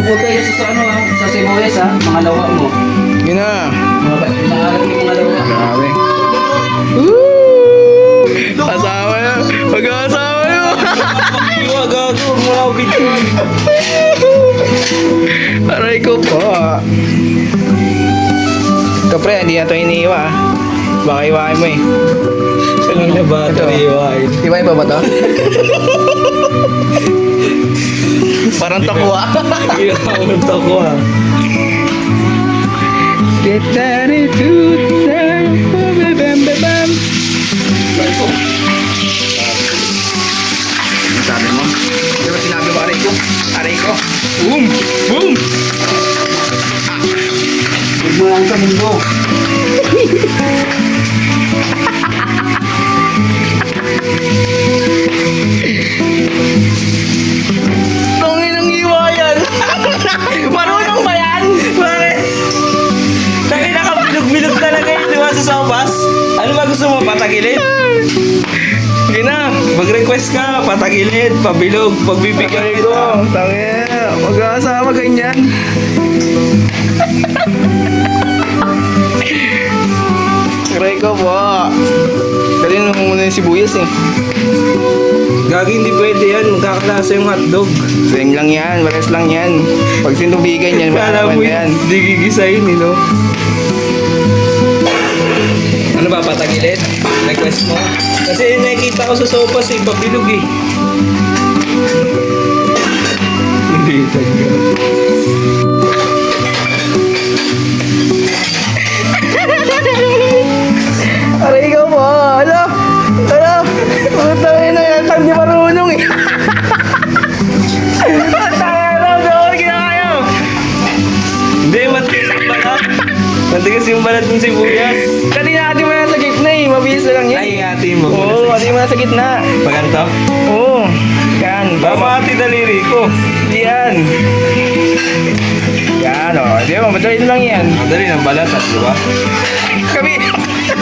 Huwag kayo sa ano ha, sa sibuyas ha, mga lawa mo. Yun na. Nangalat yung mga lawa. Grabe. Woo! Asawa na. Mag-asawa na. Iwa, gago. Mula ako bituan. Aray ko po. Kapre, hindi na ito iniiwa ah. Baka iwain mo eh. Anong na ba ito? Iwain. Iwain pa ba ito? Parang takwa. Iwain ko ha. Get that into the bam bam bam. Sabi mo? Di ba sinabi mo aray ko? Aray ko. Boom! Boom! Huwag mo lang sa mundo. Tungin ang iwa yan! Marunong ba yan? Bakit? Dahil nakabilog-bilog talaga yun, di ba, sa sopas? Ano ba gusto mo, patagilid? Sige na! Mag-request ka, patagilid, pabilog, pagbibigay Ko, ko. tangin. Mag-asawa ganyan. Aray ko po. Dalhin mo muna yung sibuyas eh. Gagi, hindi pwede yan, magkakalasa yung hotdog. Same lang yan, pares lang yan. Pag sinubigan yan, Kala malaman mo yan. hindi gigisahin, eh, no? Ano ba, patagilid? Request mo? Kasi nakikita ko sa sopas eh, pabilog eh. Hindi, tagilid. Aray ko po. Ano? Ano? Putangin na yan. Hindi marunong eh. Tangin na, doon kinakayo. Hindi, matigas yung balat. Matigas yung balat ng sibuyas. Dali natin mo na sa gitna eh. Mabilis na lang yan. Ay, ate mo. Oo, dali mo na sa gitna. Paganto? Oo. Yan. Baka ate daliri ko. Yan. Yan o. Di ba? Madali lang yan. Madali ng balat, at di ba? Kami.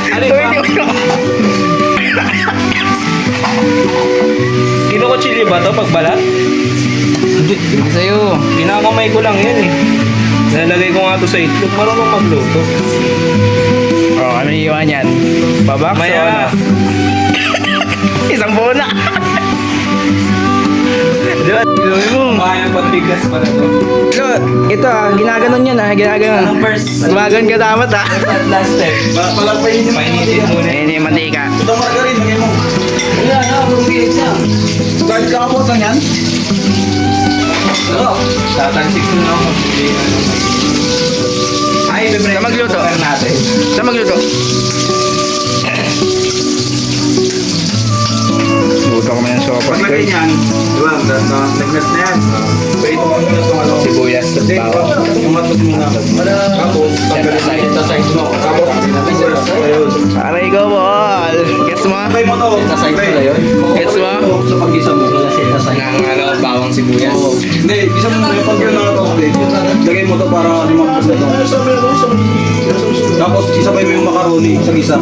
Ano Kami yun? yung Kinukuchili ba to pag balat? Hindi sa'yo. Kinakamay ko lang yan eh. Nalagay ko nga to sa itlog. Marunong magluto. O, ano iwan yan? Babak? Maya. Isang buo na. Di ba? Inuwi mo. Kaya pagbigas pa na to. Ito ginaganon yan ginaganon. Anong first? Gumaganon ka dapat Last step. Palapayin yung painitin muna. Ayun yung mantika. Ito margarin, lagay mo. Wala na, bumilit na. Guard ka po sa yan? Oo. Tatansik ko na ako. Ay, bebe. Sa magluto. natin. Sa magluto. Luto kami ng sopas Paglagay guys. niyan, di ba? Nag-melt na yan. Pwede mo muna itong ano. Sibuyas at Hindi, bawang. yung matot muna. Tapos, tanggalin sa side mo. Tapos, ayun. Aray ko ball. Gets mo? Sabay mo to. Sa side mo na yun? Gets mo? Sa pag-isa mo. Ng ano, bawang sibuyas. Oo. Hindi, isa mo na yung pag yun nakatoasted. Lagay mo to para limang na to. Tapos, isabay mo yung macaroni sa isa.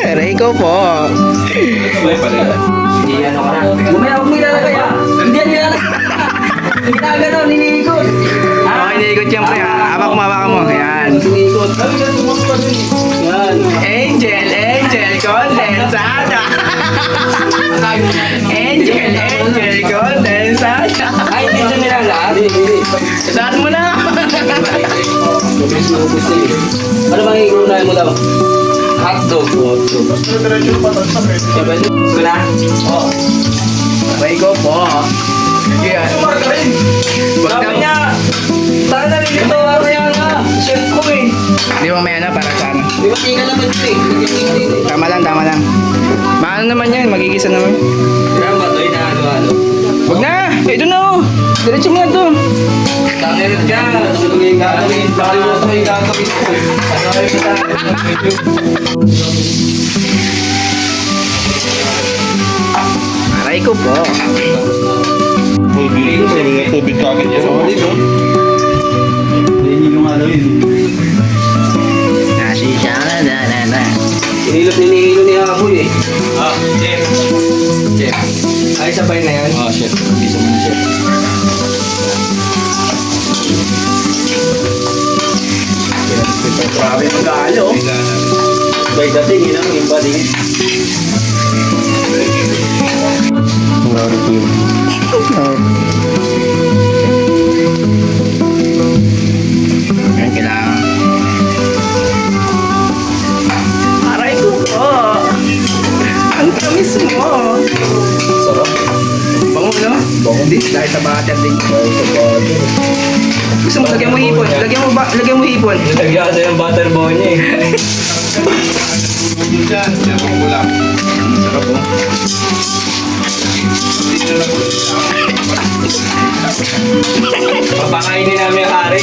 Aray ko po. Sabay pala yun. Hindi ano ka na. Mamaya huwag mo ilalagay ah. Hindi yan ilalagay. Ginaganon, iniikot. Okay, iniikot yan pre ha. Hawak mo. Yan. Iniikot. Yan. Angel condensada. Angel condensada. Ay, hindi siya nilalaan. Lahat mo na. Ano bang iunahin mo daw? Hotdog. Sabay ito. Gusto na? Oo. Aray ko po. Yan. Sabi niya, saan na rin ito? Ano yan nga? Chef ko eh. Di mo may ano para sa ano. Di ba tingnan naman ito eh? Tama lang. Maano naman yan, magigisa naman. Kaya ba ito inaano-ano? Wag na! Ito na oh! Diretso mo na to. Tangirit ka. Sunod yung gagawin. Nakalimutan ko yung gagawin ko. Ano kayo sa video? Aray ko po. Tubig ka agad yan. Dito. Hindi yung ano yun. Nasisya na. Hinihilo ni Aboy eh. Chef. Chef. Ay, sabay na yan. Chef. Isa mo na chef. Grabe mag-aalo. By dating, yun ang iba din. Yan kailangan. Aray ko po. Ang tamis mo. Sarap. Bango, no? Bango. Hindi, dahil sa butter din. Dahil sa bagay. Gusto mo, lagyan mo hipon. Lagyan mo hipon. Lagyan sa yung butter bone niya eh. Sarap, oh. Papakainin namin yung hari.